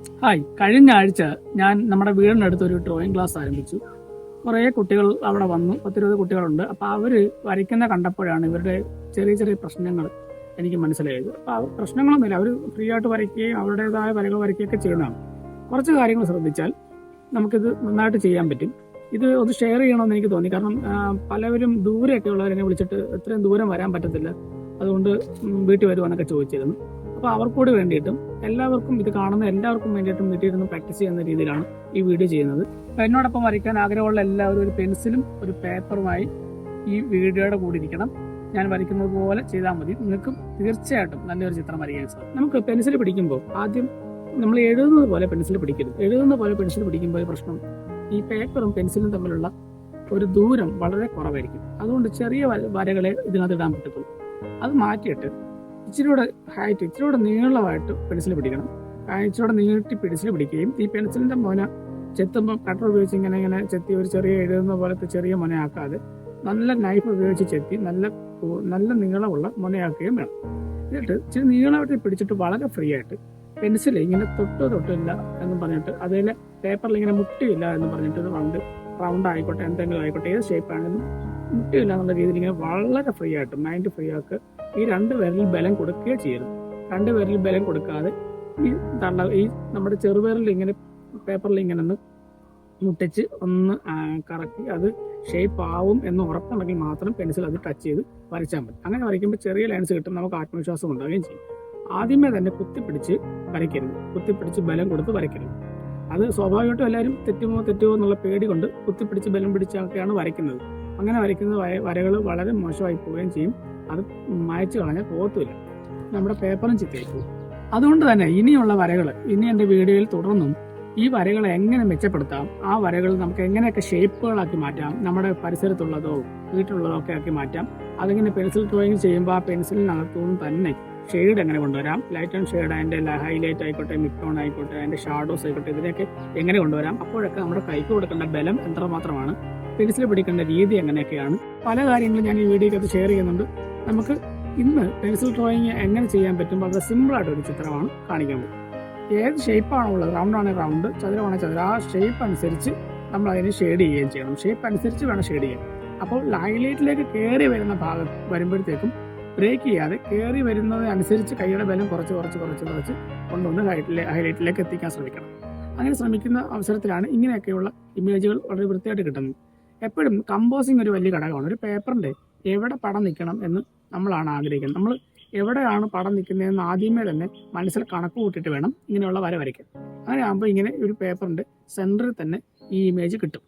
Hi, കഴിഞ്ഞ ആഴ്ച ഞാൻ നമ്മുടെ വീടിനടുത്ത് ഒരു ഡ്രോയിങ് ക്ലാസ് ആരംഭിച്ചു. കുറേ കുട്ടികൾ അവിടെ വന്നു, 10-20 കുട്ടികളുണ്ട്. അപ്പോൾ അവർ വരയ്ക്കുന്ന കണ്ടപ്പോഴാണ് ഇവരുടെ ചെറിയ ചെറിയ പ്രശ്നങ്ങൾ എനിക്ക് മനസ്സിലായത്. അപ്പോൾ അവർ പ്രശ്നങ്ങളൊന്നുമില്ല, അവർ ഫ്രീ ആയിട്ട് വരയ്ക്കുകയും അവരുടേതായ വരകൾ വരയ്ക്കുകയൊക്കെ ചെയ്യുന്നതാണ്. കുറച്ച് കാര്യങ്ങൾ ശ്രദ്ധിച്ചാൽ നമുക്കിത് നന്നായിട്ട് ചെയ്യാൻ പറ്റും. ഇത് ഒന്ന് ഷെയർ ചെയ്യണമെന്ന് എനിക്ക് തോന്നി. കാരണം പലവരും ദൂരെയൊക്കെ ഉള്ളവരെന്നെ വിളിച്ചിട്ട് ഇത്രയും ദൂരം വരാൻ പറ്റത്തില്ല, അതുകൊണ്ട് വീട്ടിൽ വരുവാന്നൊക്കെ ചോദിച്ചിരുന്നു. അപ്പോൾ അവർക്കൂടി വേണ്ടിയിട്ടും എല്ലാവർക്കും, ഇത് കാണുന്ന എല്ലാവർക്കും വേണ്ടിയിട്ടും വീട്ടിലിരുന്ന് പ്രാക്ടീസ് ചെയ്യുന്ന രീതിയിലാണ് ഈ വീഡിയോ ചെയ്യുന്നത്. അപ്പോൾ എന്നോടൊപ്പം വരയ്ക്കാൻ ആഗ്രഹമുള്ള എല്ലാവരും ഒരു പെൻസിലും ഒരു പേപ്പറുമായി ഈ വീഡിയോയുടെ കൂടി ഇരിക്കണം. ഞാൻ വരയ്ക്കുന്നത് പോലെ ചെയ്താൽ മതി. നിങ്ങൾക്കും തീർച്ചയായിട്ടും നല്ലൊരു ചിത്രം വരയ്ക്കാൻ സാധിക്കും. നമുക്ക് പെൻസിൽ പിടിക്കുമ്പോൾ ആദ്യം നമ്മൾ എഴുതുന്നത് പോലെ പെൻസിൽ പിടിക്കരുത്. എഴുതുന്ന പോലെ പെൻസിൽ പിടിക്കുമ്പോൾ പ്രശ്നം, ഈ പേപ്പറും പെൻസിലും തമ്മിലുള്ള ഒരു ദൂരം വളരെ കുറവായിരിക്കും. അതുകൊണ്ട് ചെറിയ വരകളെ ഇതിനകത്ത് ഇടാൻ പറ്റത്തുള്ളൂ. അത് മാറ്റിയിട്ട് ഇച്ചിരിയുടെ ഹൈറ്റ്, ഇച്ചിരിയുടെ നീളമായിട്ട് പെൻസിൽ പിടിക്കണം. ഇച്ചിരിയുടെ നീട്ടി പെൻസിൽ പിടിക്കുകയും ഈ പെൻസിലിന്റെ മുന ചെത്തുമ്പോൾ കട്ടർ ഉപയോഗിച്ച് ഇങ്ങനെ ഇങ്ങനെ ചെത്തി ഒരു ചെറിയ എഴുതുന്ന പോലത്തെ ചെറിയ മുനയാക്കാതെ നല്ല നൈഫ് ഉപയോഗിച്ച് ചെത്തി നല്ല നീളമുള്ള മുനയാക്കുകയും വേണം. എന്നിട്ട് ഇച്ചിരി നീളമായിട്ട് പിടിച്ചിട്ട് വളരെ ഫ്രീ ആയിട്ട് പെൻസിൽ ഇങ്ങനെ തൊട്ടില്ല എന്ന് പറഞ്ഞിട്ട്, അതിൽ പേപ്പറിൽ ഇങ്ങനെ മുട്ടിയില്ല എന്ന് പറഞ്ഞിട്ട് റൗണ്ട് ആയിക്കോട്ടെ, എന്തെങ്കിലും ആയിക്കോട്ടെ, ഏത് ഷേപ്പ് ആണെങ്കിലും മുട്ടിയില്ല എന്നുള്ള രീതിയിൽ ഇങ്ങനെ വളരെ ഫ്രീ ആയിട്ട് മൈൻഡ് ഫ്രീ ആക്കുക. ഈ 2 വിരലിൽ ബലം കൊടുക്കുകയോ ചെയ്യരുത്. 2 വിരലിൽ ബലം കൊടുക്കാതെ ഈ നമ്മുടെ ചെറുവിരലിൽ ഇങ്ങനെ പേപ്പറിൽ ഇങ്ങനെ ഒന്ന് മുട്ടിച്ച് ഒന്ന് കറക്കി അത് ഷേപ്പ് ആവും എന്ന് ഉറപ്പുണ്ടെങ്കിൽ മാത്രം പെൻസിൽ അത് ടച്ച് ചെയ്ത് വരച്ചാൽ മതി. അങ്ങനെ വരയ്ക്കുമ്പോൾ ചെറിയ ലൈൻസ് കിട്ടും, നമുക്ക് ആത്മവിശ്വാസം ഉണ്ടാവുകയും ചെയ്യും. ആദ്യമേ തന്നെ കുത്തിപ്പിടിച്ച് വരയ്ക്കരുത്, കുത്തിപ്പിടിച്ച് ബലം കൊടുത്ത് വരയ്ക്കരുത്. അത് സ്വാഭാവികമായിട്ടും എല്ലാവരും തെറ്റുമോ എന്നുള്ള പേടി കൊണ്ട് കുത്തിപ്പിടിച്ച് ബലം പിടിച്ചൊക്കെയാണ് വരയ്ക്കുന്നത്. അങ്ങനെ വരയ്ക്കുന്ന വരകൾ വളരെ മോശമായി പോവുകയും ചെയ്യും. അത് മായ്ച്ചു കളഞ്ഞാൽ പോകത്തുമില്ല, നമ്മുടെ പേപ്പറും ചിത്തയായി പോകും. അതുകൊണ്ട് തന്നെ ഇനിയുള്ള വരകൾ, ഇനി എൻ്റെ വീഡിയോയിൽ തുടർന്നും ഈ വരകളെ എങ്ങനെ മെച്ചപ്പെടുത്താം, ആ വരകൾ നമുക്ക് എങ്ങനെയൊക്കെ ഷേപ്പുകളാക്കി മാറ്റാം, നമ്മുടെ പരിസരത്തുള്ളതോ വീട്ടിലുള്ളതോ ഒക്കെ ആക്കി മാറ്റാം. അതിങ്ങനെ പെൻസിൽ ഡ്രോയിങ് ചെയ്യുമ്പോൾ ആ പെൻസിലിനകത്തുനിന്ന് തന്നെ ഷെയ്ഡ് എങ്ങനെ കൊണ്ടുവരാം, ലൈറ്റ് ആൻഡ് ഷെയ്ഡ്, അതിൻ്റെ ഹൈലൈറ്റ് ആയിക്കോട്ടെ, മിഡ് ആയിക്കോട്ടെ, അതിൻ്റെ ഷാഡോസ് ആയിക്കോട്ടെ, ഇതിനെയൊക്കെ എങ്ങനെ കൊണ്ടുവരാം. അപ്പോഴൊക്കെ നമ്മുടെ കൈക്ക് കൊടുക്കേണ്ട ബലം എത്രമാത്രമാണ്, പെൻസിൽ പിടിക്കേണ്ട രീതി എങ്ങനെയൊക്കെയാണ്, പല കാര്യങ്ങളും ഞാൻ ഈ വീഡിയോക്കകത്ത് ഷെയർ ചെയ്യുന്നുണ്ട്. നമുക്ക് ഇന്ന് പെൻസിൽ ഡ്രോയിങ് എങ്ങനെ ചെയ്യാൻ പറ്റും, വളരെ സിമ്പിളായിട്ട് ഒരു ചിത്രമാണ് കാണിക്കാൻ പറ്റും. ഏത് ഷേപ്പാണോ ഉള്ളത്, റൗണ്ട് ആണെങ്കിൽ റൗണ്ട്, ചതുരമാണെങ്കിൽ ചതുരം, ആ ഷേപ്പ് അനുസരിച്ച് നമ്മൾ അതിനെ ഷെയ്ഡ് ചെയ്യുകയും ചെയ്യണം. ഷേപ്പ് അനുസരിച്ച് വേണം ഷെയ്ഡ് ചെയ്യാൻ. അപ്പോൾ ഹൈലൈറ്റിലേക്ക് കയറി വരുന്ന ഭാഗം വരുമ്പോഴത്തേക്കും ബ്രേക്ക് ചെയ്യാതെ കയറി വരുന്നത് അനുസരിച്ച് കൈയുടെ ബലം കുറച്ച് കൊണ്ടുവന്ന് ഹൈലൈറ്റിലേക്ക് എത്തിക്കാൻ ശ്രമിക്കണം. അങ്ങനെ ശ്രമിക്കുന്ന അവസരത്തിലാണ് ഇങ്ങനെയൊക്കെയുള്ള ഇമേജുകൾ വളരെ വൃത്തിയായിട്ട് കിട്ടുന്നത്. എപ്പോഴും കമ്പോസിങ് ഒരു വലിയ ഘടകമാണ്. ഒരു പേപ്പറിൻ്റെ എവിടെ പടം നിൽക്കണം എന്ന് നമ്മളാണ് ആഗ്രഹിക്കുന്നത്. നമ്മൾ എവിടെയാണ് പടം നിൽക്കുന്നതെന്ന് ആദ്യമേ തന്നെ മനസ്സിൽ കണക്ക് കൂട്ടിയിട്ട് വേണം ഇങ്ങനെയുള്ള വര വരയ്ക്കാൻ. അങ്ങനെ ആകുമ്പോൾ ഇങ്ങനെ ഒരു പേപ്പറിൻ്റെ സെൻറ്ററിൽ തന്നെ ഈ ഇമേജ് കിട്ടും.